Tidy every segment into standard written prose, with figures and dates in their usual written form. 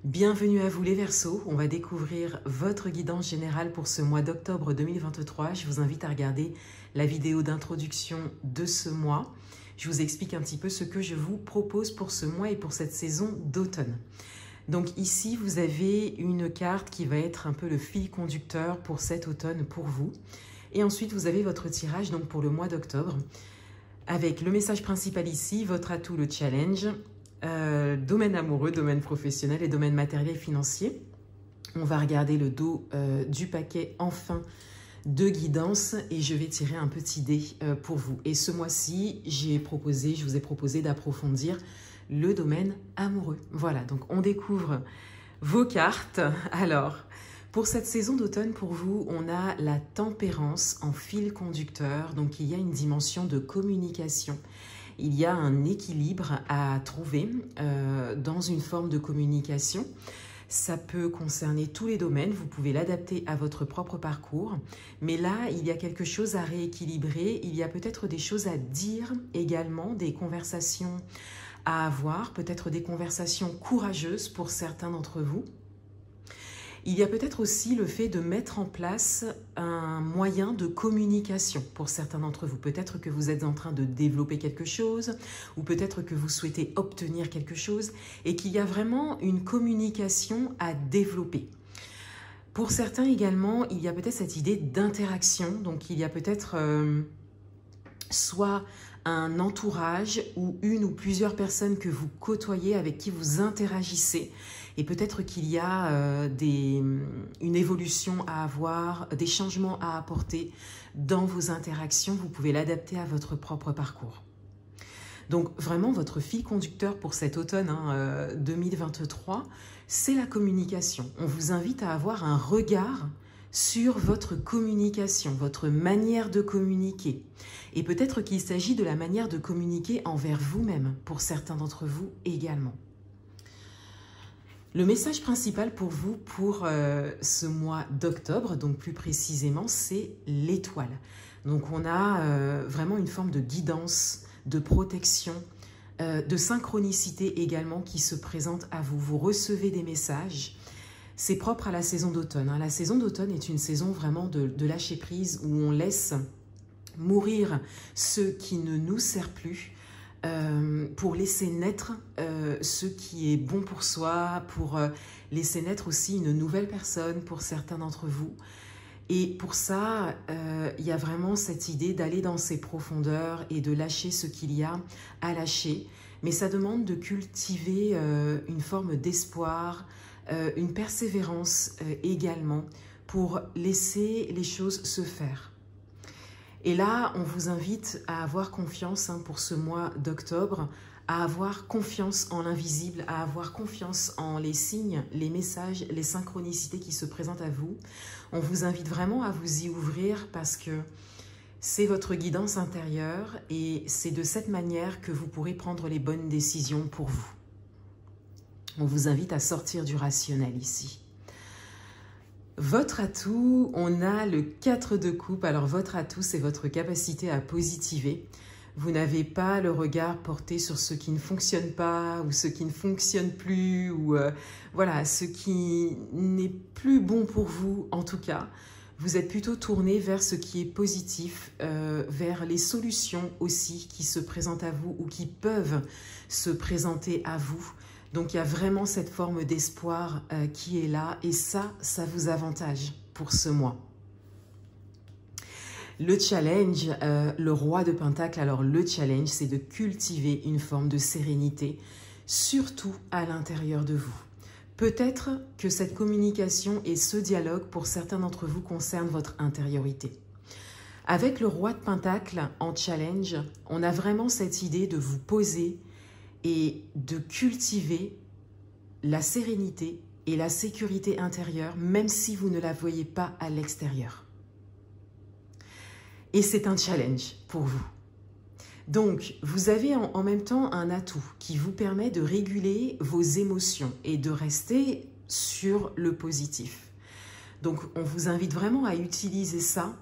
Bienvenue à vous les Verseaux, on va découvrir votre guidance générale pour ce mois d'octobre 2023. Je vous invite à regarder la vidéo d'introduction de ce mois. Je vous explique un petit peu ce que je vous propose pour ce mois et pour cette saison d'automne. Donc ici, vous avez une carte qui va être un peu le fil conducteur pour cet automne pour vous. Et ensuite, vous avez votre tirage donc pour le mois d'octobre avec le message principal ici, votre atout, le challenge, domaine amoureux, domaine professionnel et domaine matériel financier. On va regarder le dos du paquet enfin de guidance et je vais tirer un petit dé pour vous. Et ce mois-ci, je vous ai proposé d'approfondir le domaine amoureux. Voilà, donc on découvre vos cartes. Alors, pour cette saison d'automne, pour vous, on a la tempérance en fil conducteur. Donc, il y a une dimension de communication. Il y a un équilibre à trouver dans une forme de communication. Ça peut concerner tous les domaines, vous pouvez l'adapter à votre propre parcours. Mais là, il y a quelque chose à rééquilibrer. Il y a peut-être des choses à dire également, des conversations à avoir, peut-être des conversations courageuses pour certains d'entre vous. Il y a peut-être aussi le fait de mettre en place un moyen de communication pour certains d'entre vous. Peut-être que vous êtes en train de développer quelque chose ou peut-être que vous souhaitez obtenir quelque chose et qu'il y a vraiment une communication à développer. Pour certains également, il y a peut-être cette idée d'interaction. Donc, il y a peut-être soit un entourage ou une ou plusieurs personnes que vous côtoyez, avec qui vous interagissez. Et peut-être qu'il y a une évolution à avoir, des changements à apporter dans vos interactions. Vous pouvez l'adapter à votre propre parcours. Donc vraiment, votre fil conducteur pour cet automne 2023, c'est la communication. On vous invite à avoir un regard sur votre communication, votre manière de communiquer. Et peut-être qu'il s'agit de la manière de communiquer envers vous-même, pour certains d'entre vous également. Le message principal pour vous pour ce mois d'octobre, donc plus précisément, c'est l'étoile. Donc on a vraiment une forme de guidance, de protection, de synchronicité également qui se présente à vous. Vous recevez des messages. C'est propre à la saison d'automne. La saison d'automne est une saison vraiment de lâcher prise où on laisse mourir ce qui ne nous sert plus pour laisser naître ce qui est bon pour soi, pour laisser naître aussi une nouvelle personne pour certains d'entre vous. Et pour ça, il y a vraiment cette idée d'aller dans ces profondeurs et de lâcher ce qu'il y a à lâcher. Mais ça demande de cultiver une forme d'espoir, une persévérance également pour laisser les choses se faire. Et là, on vous invite à avoir confiance pour ce mois d'octobre, à avoir confiance en l'invisible, à avoir confiance en les signes, les messages, les synchronicités qui se présentent à vous. On vous invite vraiment à vous y ouvrir parce que c'est votre guidance intérieure et c'est de cette manière que vous pourrez prendre les bonnes décisions pour vous. On vous invite à sortir du rationnel ici. Votre atout, on a le 4 de coupe. Alors votre atout, c'est votre capacité à positiver. Vous n'avez pas le regard porté sur ce qui ne fonctionne pas ou ce qui ne fonctionne plus ou voilà, ce qui n'est plus bon pour vous en tout cas. Vous êtes plutôt tourné vers ce qui est positif, vers les solutions aussi qui se présentent à vous ou qui peuvent se présenter à vous. Donc, il y a vraiment cette forme d'espoir qui est là et ça vous avantage pour ce mois. Le challenge, le roi de Pentacle, alors le challenge, c'est de cultiver une forme de sérénité, surtout à l'intérieur de vous. Peut-être que cette communication et ce dialogue, pour certains d'entre vous, concernent votre intériorité. Avec le roi de Pentacle en challenge, on a vraiment cette idée de vous poser et de cultiver la sérénité et la sécurité intérieure, même si vous ne la voyez pas à l'extérieur. Et c'est un challenge pour vous. Donc, vous avez en même temps un atout qui vous permet de réguler vos émotions et de rester sur le positif. Donc, on vous invite vraiment à utiliser ça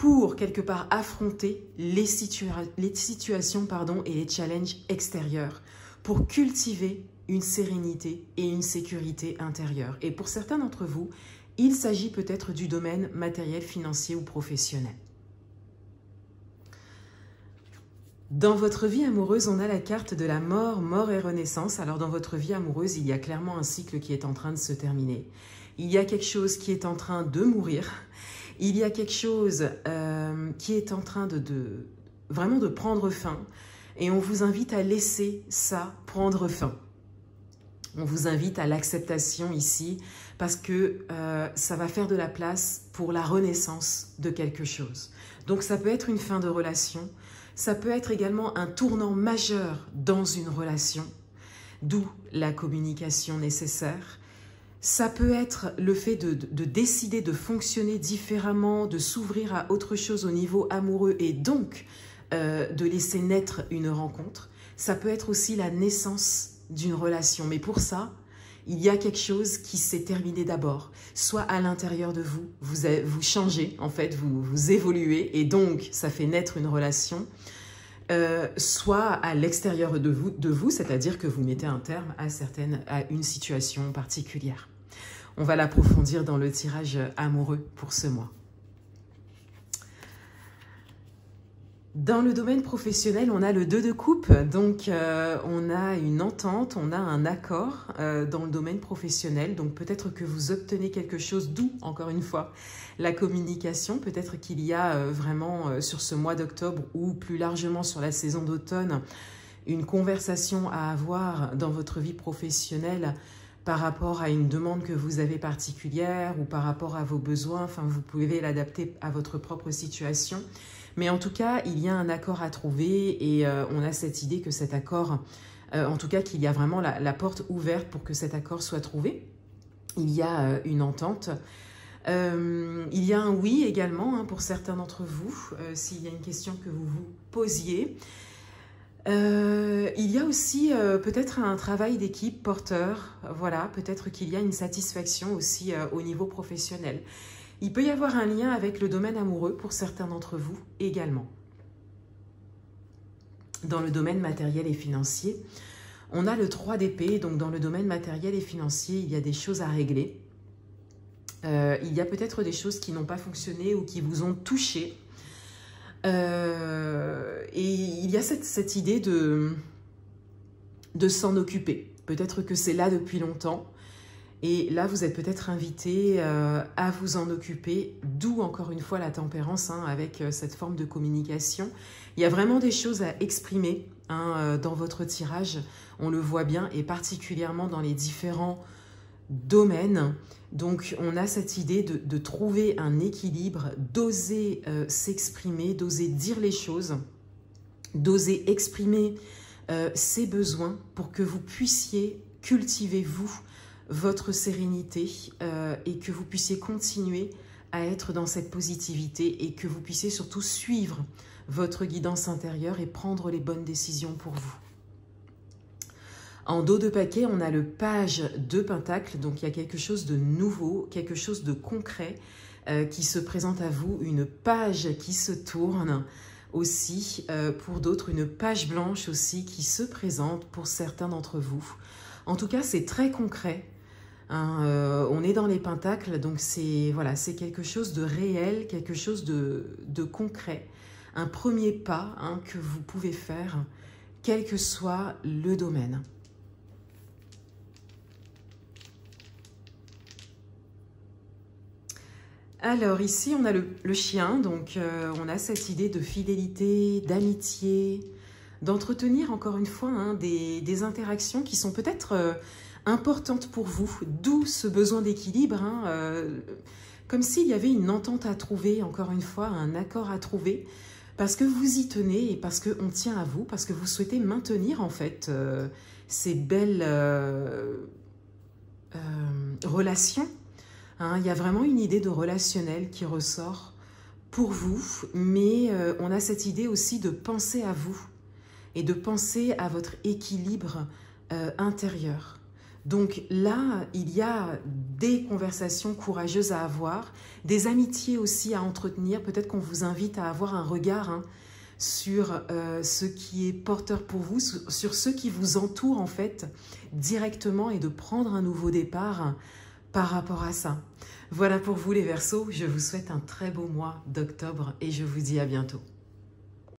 pour quelque part affronter les situations et les challenges extérieurs, pour cultiver une sérénité et une sécurité intérieure. Et pour certains d'entre vous, il s'agit peut-être du domaine matériel, financier ou professionnel. Dans votre vie amoureuse, on a la carte de la mort, mort et renaissance. Alors dans votre vie amoureuse, il y a clairement un cycle qui est en train de se terminer. Il y a quelque chose qui est en train de mourir. Il y a quelque chose qui est en train vraiment de prendre fin. Et on vous invite à laisser ça prendre fin. On vous invite à l'acceptation ici parce que ça va faire de la place pour la renaissance de quelque chose. Donc ça peut être une fin de relation, ça peut être également un tournant majeur dans une relation, d'où la communication nécessaire. Ça peut être le fait de décider de fonctionner différemment, de s'ouvrir à autre chose au niveau amoureux et donc de laisser naître une rencontre. Ça peut être aussi la naissance d'une relation. Mais pour ça, il y a quelque chose qui s'est terminé d'abord. Soit à l'intérieur de vous, vous changez, en fait, vous évoluez et donc ça fait naître une relation. Soit à l'extérieur de vous, c'est-à-dire que vous mettez un terme à une situation particulière. On va l'approfondir dans le tirage amoureux pour ce mois. Dans le domaine professionnel, on a le 2 de coupe, donc on a une entente, on a un accord dans le domaine professionnel, donc peut-être que vous obtenez quelque chose, d'où, encore une fois, la communication. Peut-être qu'il y a vraiment sur ce mois d'octobre ou plus largement sur la saison d'automne, une conversation à avoir dans votre vie professionnelle par rapport à une demande que vous avez particulière ou par rapport à vos besoins, enfin vous pouvez l'adapter à votre propre situation. Mais en tout cas, il y a un accord à trouver et on a cette idée que cet accord, en tout cas qu'il y a vraiment la porte ouverte pour que cet accord soit trouvé. Il y a une entente. Il y a un oui également pour certains d'entre vous, s'il y a une question que vous vous posiez. Il y a aussi peut-être un travail d'équipe porteur, voilà, peut-être qu'il y a une satisfaction aussi au niveau professionnel. Il peut y avoir un lien avec le domaine amoureux pour certains d'entre vous également. Dans le domaine matériel et financier, on a le 3 d'épée, donc dans le domaine matériel et financier, il y a des choses à régler. Il y a peut-être des choses qui n'ont pas fonctionné ou qui vous ont touché. Et il y a cette idée de s'en occuper. Peut-être que c'est là depuis longtemps. Et là, vous êtes peut-être invité à vous en occuper, d'où encore une fois la tempérance avec cette forme de communication. Il y a vraiment des choses à exprimer dans votre tirage, on le voit bien, et particulièrement dans les différents domaines. Donc, on a cette idée de trouver un équilibre, d'oser s'exprimer, d'oser dire les choses, d'oser exprimer ses besoins pour que vous puissiez cultiver, vous, votre sérénité et que vous puissiez continuer à être dans cette positivité et que vous puissiez surtout suivre votre guidance intérieure et prendre les bonnes décisions pour vous. En dos de paquet, on a le page de Pentacle, donc il y a quelque chose de nouveau, quelque chose de concret qui se présente à vous, une page qui se tourne aussi, pour d'autres une page blanche aussi qui se présente pour certains d'entre vous. En tout cas, c'est très concret. On est dans les pentacles, donc c'est voilà, c'est quelque chose de réel, quelque chose de concret, un premier pas que vous pouvez faire, quel que soit le domaine. Alors ici, on a le chien, donc on a cette idée de fidélité, d'amitié, d'entretenir encore une fois des interactions qui sont peut-être importante pour vous, d'où ce besoin d'équilibre, comme s'il y avait une entente à trouver, encore une fois, un accord à trouver, parce que vous y tenez et parce qu'on tient à vous, parce que vous souhaitez maintenir en fait ces belles relations. Il y a vraiment une idée de relationnel qui ressort pour vous, mais on a cette idée aussi de penser à vous et de penser à votre équilibre intérieur. Donc là, il y a des conversations courageuses à avoir, des amitiés aussi à entretenir. Peut-être qu'on vous invite à avoir un regard sur ce qui est porteur pour vous, sur ceux qui vous entourent en fait directement et de prendre un nouveau départ par rapport à ça. Voilà pour vous les Verseaux, je vous souhaite un très beau mois d'octobre et je vous dis à bientôt.